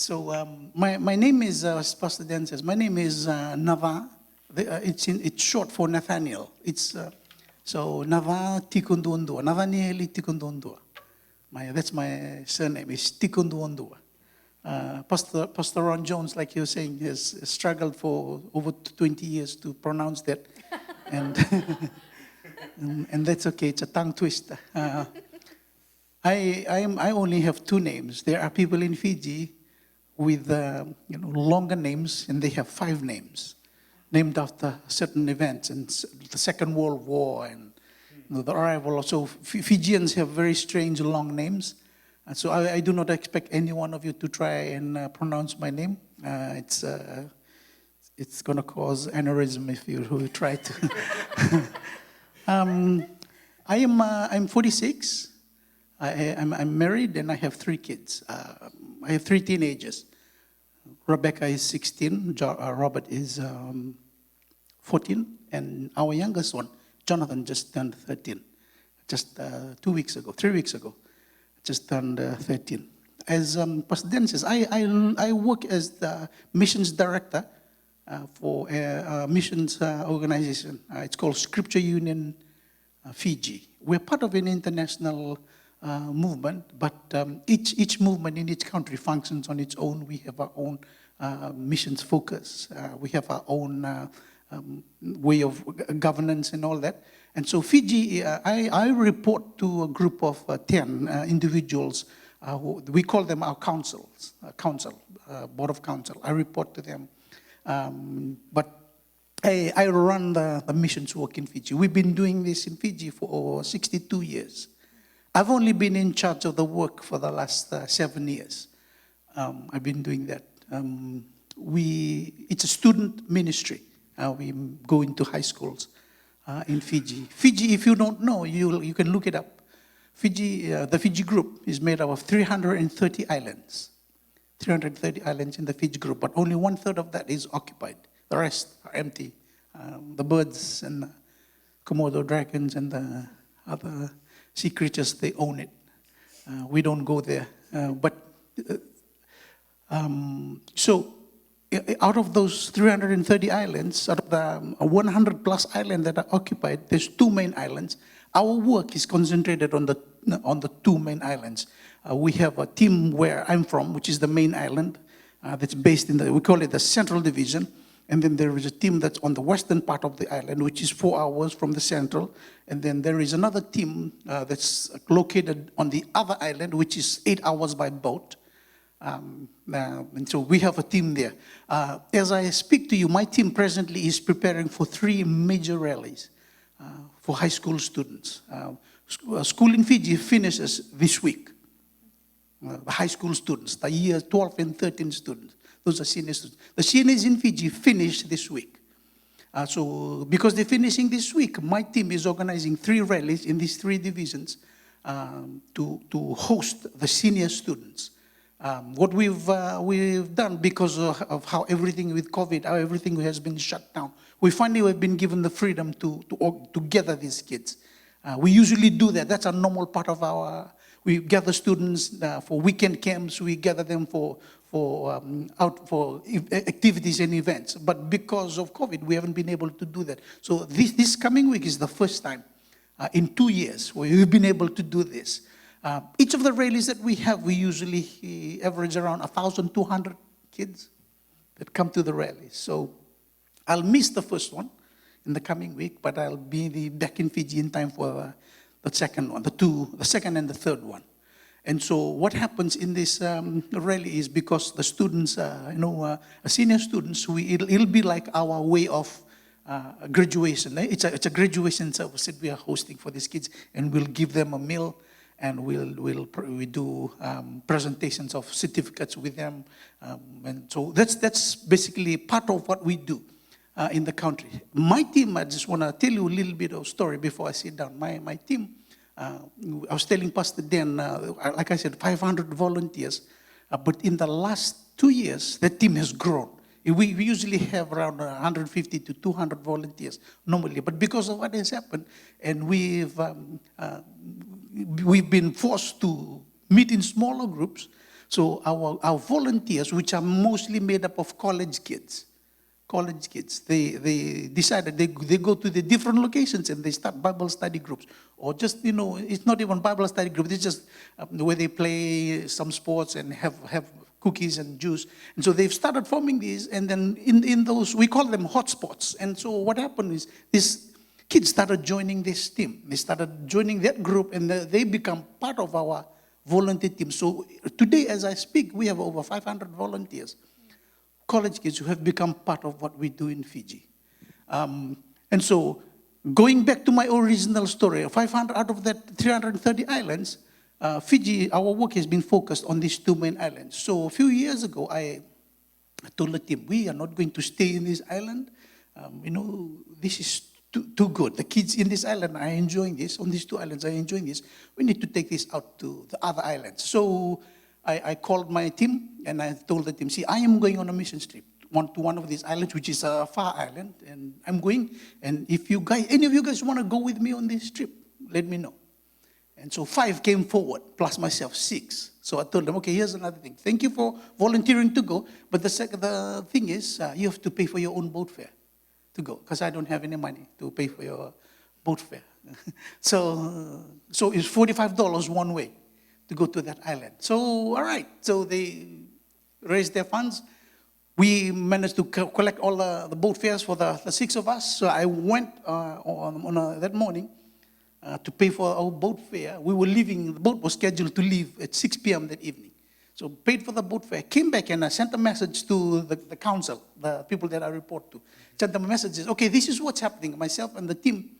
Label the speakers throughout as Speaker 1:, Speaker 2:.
Speaker 1: My name is, as Pastor Dan says, my name is Nava. It's short for Nathaniel. So Nava Tikoduadua. Nathaniel Tikoduadua. That's my surname, is Tikoduadua. Pastor Ron Jones, like you were saying, has struggled for over 20 years to pronounce that. And and that's okay, it's a tongue twister. I only have two names. There are people in Fiji with longer names, and they have 5 names, named after certain events, and the Second World War, and the arrival. So Fijians have very strange long names. And so I do not expect any one of you to try and pronounce my name. It's going to cause aneurysm if you try to. I'm 46. I'm married, and I have 3 kids. I have 3 teenagers. Rebecca is 16, Robert is 14, and our youngest one, Jonathan, just turned 13. Just 3 weeks ago, just turned 13. As Pastor Dan says, I work as the missions director for a missions organization. It's called Scripture Union Fiji. We're part of an international movement, but each movement in each country functions on its own. We have our own missions focus. We have our own way of governance and all that. And so Fiji, I report to a group of 10 individuals. We call them our councils, board of council. I report to them. But I run the missions work in Fiji. We've been doing this in Fiji for over 62 years. I've only been in charge of the work for the last 7 years. I've been doing that. It's a student ministry. We go into high schools in Fiji. Fiji, if you don't know, you can look it up. Fiji, the Fiji group is made up of 330 islands. 330 islands in the Fiji group, but only 1/3 of that is occupied. The rest are empty. The birds and the Komodo dragons and the other sea creatures, they own it. We don't go there. So out of those 330 islands, out of the 100 plus islands that are occupied, there's 2 main islands. Our work is concentrated on the 2 main islands. We have a team where I'm from, which is the main island, that's based in we call it the Central Division. And then there is a team that's on the western part of the island, which is 4 hours from the central. And then there is another team that's located on the other island, which is 8 hours by boat. And so we have a team there. As I speak to you, my team presently is preparing for 3 major rallies for high school students. School in Fiji finishes this week. The high school students, the year 12 and 13 students. Those are senior students. The seniors in Fiji finish this week. So because they're finishing this week, my team is organizing 3 rallies in these 3 divisions to host the senior students. What we've done, because of how everything with COVID, how everything has been shut down, we finally have been given the freedom to gather these kids. We usually do that. That's a normal part of we gather students for weekend camps. We gather them for activities and events. But because of COVID, we haven't been able to do that. So this coming week is the first time in 2 years where we've been able to do this. Each of the rallies that we have, we usually average around 1,200 kids that come to the rallies. So I'll miss the first one in the coming week, but I'll be back in Fiji in time for the second one, the second and the third one. And so what happens in this rally is, because the students, senior students, it'll be like our way of graduation. It's a graduation service that we are hosting for these kids, and we'll give them a meal, and we do presentations of certificates with them, and so that's basically part of what we do in the country. My team, I just want to tell you a little bit of story before I sit down. My team, I was telling Pastor Dan, like I said, 500 volunteers, but in the last 2 years, the team has grown. We usually have around 150 to 200 volunteers normally, but because of what has happened, and we've been forced to meet in smaller groups, So our volunteers, which are mostly made up of college kids, they decided they go to the different locations and they start Bible study groups. Or just, it's not even Bible study groups, it's just where they play some sports and have cookies and juice. And so they've started forming these, and then in those, we call them hotspots. And so what happened is these kids started joining this team. They started joining that group, and they become part of our volunteer team. So today, as I speak, we have over 500 volunteers, college kids who have become part of what we do in Fiji. And so going back to my original story, 500 out of that 330 islands, Fiji, our work has been focused on these two main islands. So a few years ago, I told the team, we are not going to stay in this island. This is too good. The kids in this island are enjoying this. On these two islands are enjoying this. We need to take this out to the other islands. So I called my team and I told the team, see, I am going on a mission trip to one of these islands, which is a far island, and I'm going. And if any of you guys want to go with me on this trip, let me know. And so 5 came forward, plus myself, 6. So I told them, okay, here's another thing. Thank you for volunteering to go, but the thing is, you have to pay for your own boat fare to go, because I don't have any money to pay for your boat fare. So it's $45 one way to go to that island. So, all right. So they raised their funds. We managed to collect all the boat fares for the 6 of us. So I went that morning to pay for our boat fare. We were leaving, the boat was scheduled to leave at 6 p.m. that evening. So paid for the boat fare, came back and I sent a message to the council, the people that I report to. Sent them messages, okay, this is what's happening. Myself and the team,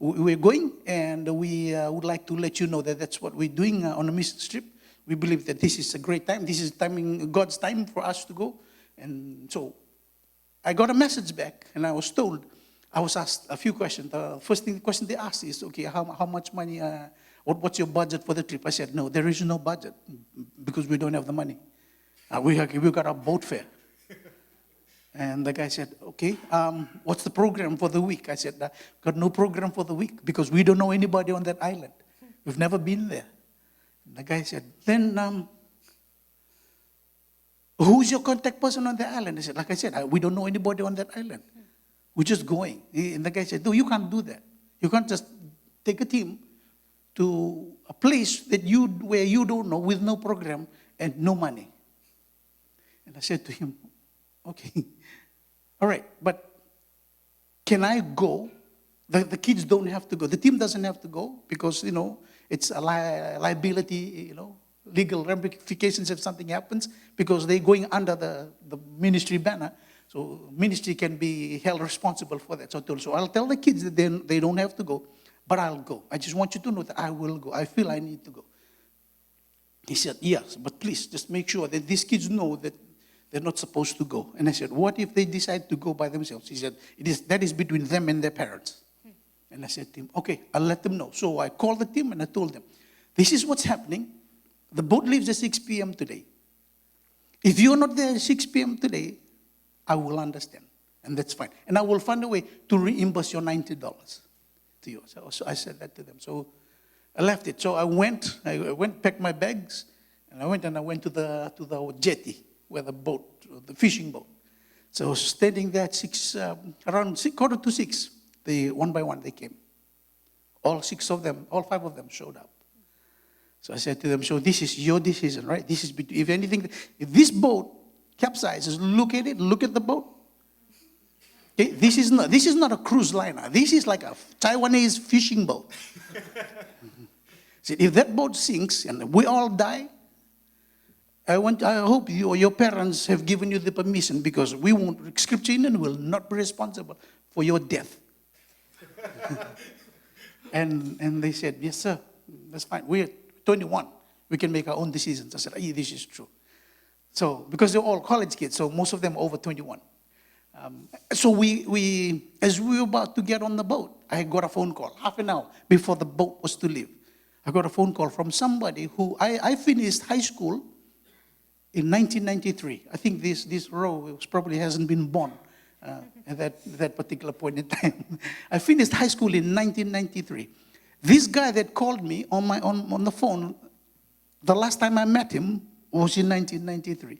Speaker 1: we're going, and we would like to let you know that that's what we're doing on a mission trip. We believe that this is a great time. This is God's time for us to go. And so I got a message back, and I was asked a few questions. The first question they asked is, okay, how much money, what's your budget for the trip? I said, no, there is no budget because we don't have the money. We got a boat fare. And the guy said, okay, what's the program for the week? I said, got no program for the week because we don't know anybody on that island. We've never been there. And the guy said, then who's your contact person on the island? I said, like I said, we don't know anybody on that island. We're just going. And the guy said, no, you can't do that. You can't just take a team to a place where you don't know, with no program and no money. And I said to him, okay, all right, but can I go? The kids don't have to go. The team doesn't have to go because, it's a liability, legal ramifications if something happens because they're going under the ministry banner. So ministry can be held responsible for that. So I'll tell the kids that they don't have to go, but I'll go. I just want you to know that I will go. I feel I need to go. He said, yes, but please just make sure that these kids know that they're not supposed to go. And I said, what if they decide to go by themselves? He said, that is between them and their parents. And I said to him, okay, I'll let them know. So I called the team and I told them, this is what's happening. The boat leaves at 6 p.m. today. If you're not there at 6 p.m. today, I will understand. And that's fine. And I will find a way to reimburse your $90 to you. So I said that to them. So I left it. So I went, packed my bags, and I went to the jetty where the fishing boat. So I was standing there at around 5:45. One by one they came. All 6 of them, all 5 of them showed up. So I said to them, so this is your decision, right? This is, if this boat capsizes, look at it, look at the boat. Okay? This is not a cruise liner. This is like a Taiwanese fishing boat. So if that boat sinks and we all die, I hope you or your parents have given you the permission because we won't, Scripture in will not be responsible for your death. and they said, yes, sir, that's fine. We're 21. We can make our own decisions. I said, this is true. So, because they're all college kids, so most of them are over 21. So as we were about to get on the boat, I got a phone call half an hour before the boat was to leave. I got a phone call from somebody who, I finished high school in 1993. I think this row probably hasn't been born at that particular point in time. I finished high school in 1993. This guy that called me on the phone, the last time I met him, was in 1993.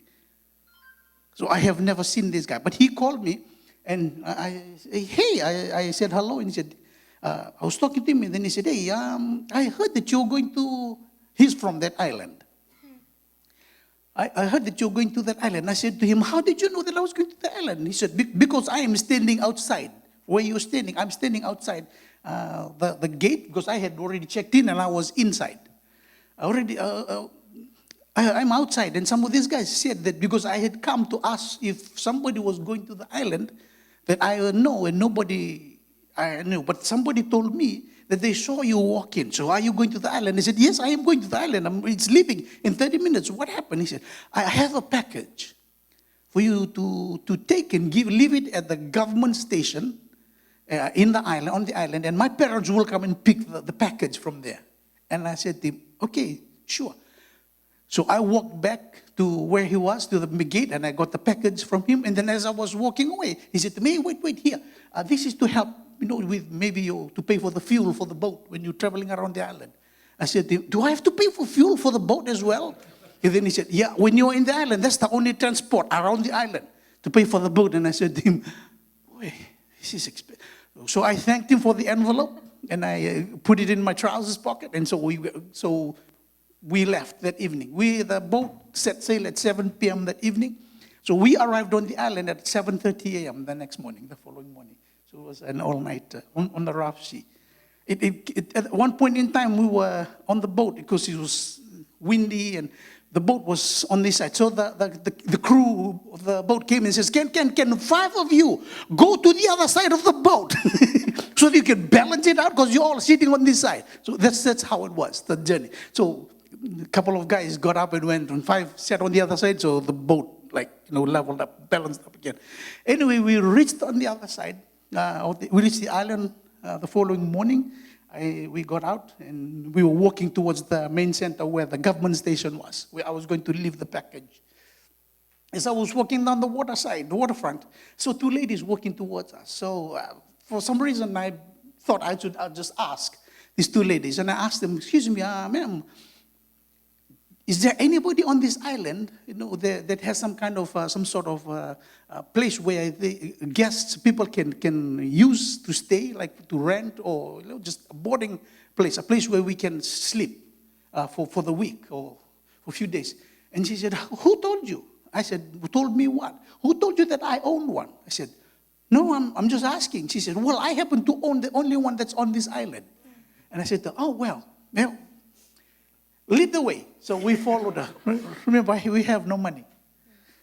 Speaker 1: So I have never seen this guy. But he called me, and I said hello, and he said, I was talking to him, and then he said, hey, I heard that you're going to, he's from that island. I heard that you're going to that island. I said to him, how did you know that I was going to the island? He said, because I am standing outside. Where you're standing, I'm standing outside the gate, because I had already checked in and I was inside. I'm outside, and some of these guys said that because I had come to ask if somebody was going to the island, that I know, and nobody I knew. But somebody told me that they saw you walk in. So are you going to the island? I said, yes, I am going to the island. It's leaving in 30 minutes. What happened? He said, I have a package for you to take and leave it at the government station in the island, on the island, and my parents will come and pick the package from there. And I said to him, okay, sure. So I walked back to where he was, to the gate, and I got the package from him. And then as I was walking away, he said to me, wait here. This is to help, with maybe you to pay for the fuel for the boat when you're traveling around the island. I said to him, do I have to pay for fuel for the boat as well? And then he said, yeah, when you're in the island, that's the only transport around the island, to pay for the boat. And I said to him, wait, this is expensive. So I thanked him for the envelope, and I put it in my trousers pocket. And so we left that evening. The boat set sail at 7 p.m. that evening. So we arrived on the island at 7:30 a.m. the following morning. So it was an all-night on the rough sea. At one point in time, we were on the boat because it was windy and the boat was on this side. So the crew of the boat came and says, can 5 of you go to the other side of the boat so that you can balance it out, because you're all sitting on this side. So that's how it was, the journey. So a couple of guys got up and went, and 5 sat on the other side, so the boat leveled up, balanced up again. Anyway, we reached on the other side. We reached the island the following morning. We got out and we were walking towards the main center where the government station was, where I was going to leave the package. As I was walking down the waterfront, so 2 ladies walking towards us. So for some reason, I thought I'd just ask these 2 ladies. And I asked them, excuse me, ma'am, is there anybody on this island, that has some kind of, some sort of place where the guests, people can use to stay, like to rent, or just a boarding place, a place where we can sleep for the week or for a few days? And she said, who told you? I said, who told me what? Who told you that I own one? I said, no, I'm just asking. She said, well, I happen to own the only one that's on this island. And I said, oh, well, lead the way. So we followed her. Remember, we have no money.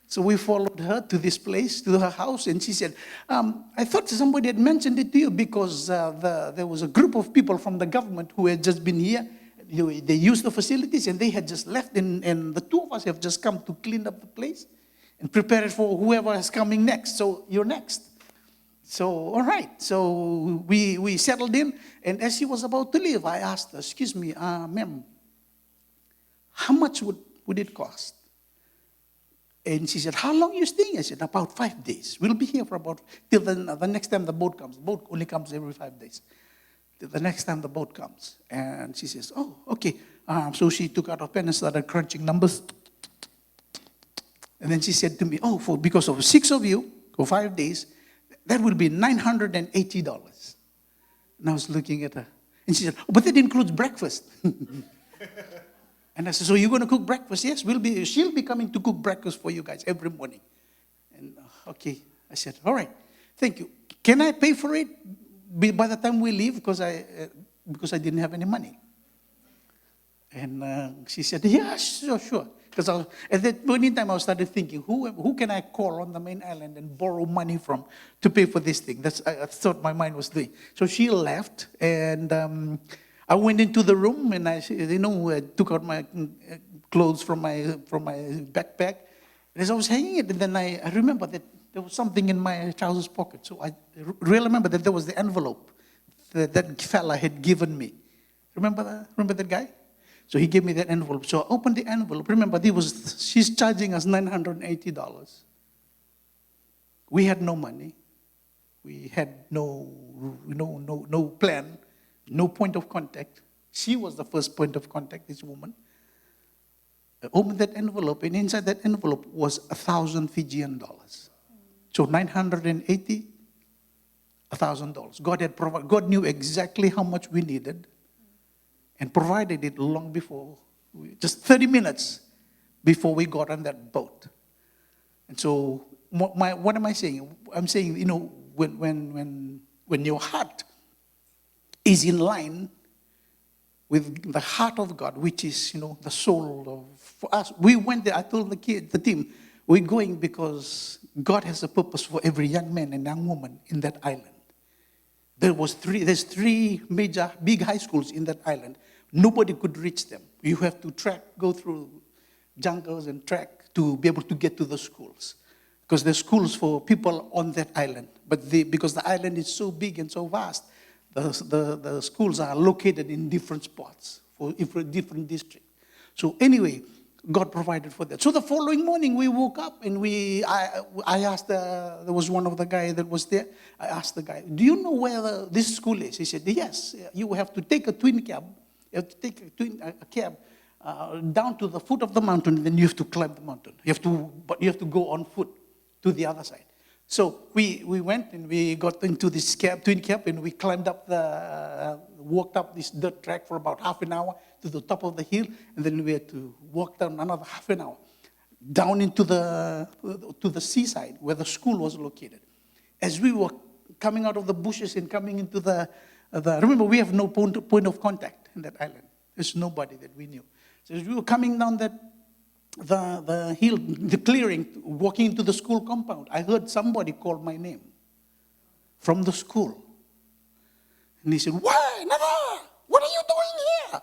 Speaker 1: So we followed her to this place, to her house, and she said, I thought somebody had mentioned it to you because there was a group of people from the government who had just been here. They used the facilities, and they had just left, and the 2 of us have just come to clean up the place and prepare it for whoever is coming next. So you're next. So, all right. So we settled in, and as she was about to leave, I asked her, excuse me, ma'am, how much would it cost? And she said, how long are you staying? I said, about 5 days. We'll be here for till the next time the boat comes. The boat only comes every 5 days. Till the next time the boat comes. And she says, oh, okay. So she took out a pen and started crunching numbers. And then she said to me, because of 6 of you, for 5 days, that will be $980. And I was looking at her. And she said, but that includes breakfast. And I said, so you're going to cook breakfast? Yes, she'll be coming to cook breakfast for you guys every morning. And okay, I said, all right, thank you. Can I pay for it by the time we leave? Because I didn't have any money. And she said, yeah, sure. Because at that point in time, I started thinking, who can I call on the main island and borrow money from to pay for this thing? That's I thought my mind was doing. So she left, and I went into the room, and I took out my clothes from my backpack. And as I was hanging it, and then I remember that there was something in my trousers pocket. So I really remember that there was the envelope that fella had given me. Remember that? Remember that guy? So he gave me that envelope. So I opened the envelope. Remember, she's charging us $980. We had no money. We had no plan. No point of contact. She was the first point of contact, this woman. Opened that envelope, and inside that envelope was 1,000 Fijian dollars. So $980,000. God had provided. God knew exactly how much we needed, and provided it long before, just 30 minutes before we got on that boat. And so, what am I saying? I'm saying, when your heart is in line with the heart of God, which is, the soul of, for us. We went there, I told the team, we're going because God has a purpose for every young man and young woman in that island. There's three major, big high schools in that island. Nobody could reach them. You have to go through jungles and trek to be able to get to the schools. Because there's schools for people on that island. But because the island is so big and so vast, the schools are located in different spots for different districts. So anyway, God provided for that. So the following morning we woke up and I asked, there was one of the guys that was there. I asked the guy, do you know where this school is? He said, yes, you have to take a twin cab. You have to take a cab down to the foot of the mountain, and then you have to climb the mountain. But you have to go on foot to the other side. So we went and we got into this twin cab, and we climbed up walked up this dirt track for about half an hour to the top of the hill, and then we had to walk down another half an hour down into the seaside where the school was located. As we were coming out of the bushes and coming into remember, we have no point of contact in that island. There's nobody that we knew. So as we were coming down the hill, the clearing, walking into the school compound, I heard somebody call my name from the school. And he said, "Why, Naca? What are you doing here?"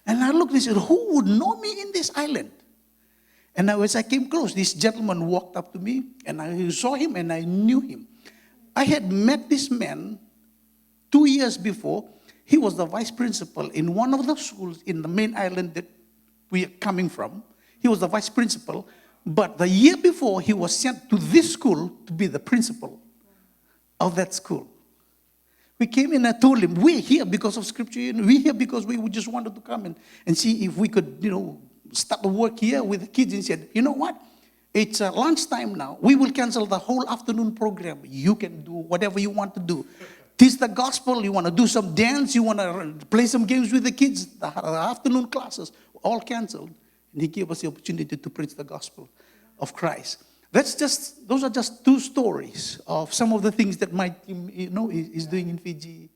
Speaker 1: And I looked and said, "Who would know me in this island?" And as I came close, this gentleman walked up to me, and I saw him and I knew him. I had met this man 2 years before. He was the vice principal in one of the schools in the main island that we are coming from. He was the vice principal, but the year before, he was sent to this school to be the principal of that school. We came in and I told him, we're here because of Scripture. We're here because we just wanted to come and see if we could, start the work here with the kids. And he said, "You know what? It's lunchtime now. We will cancel the whole afternoon program. You can do whatever you want to do. Teach the gospel. You want to do some dance. You want to play some games with the kids. The afternoon classes, all canceled." And he gave us the opportunity to preach the gospel of Christ. Those are just two stories of some of the things that my team, is doing in Fiji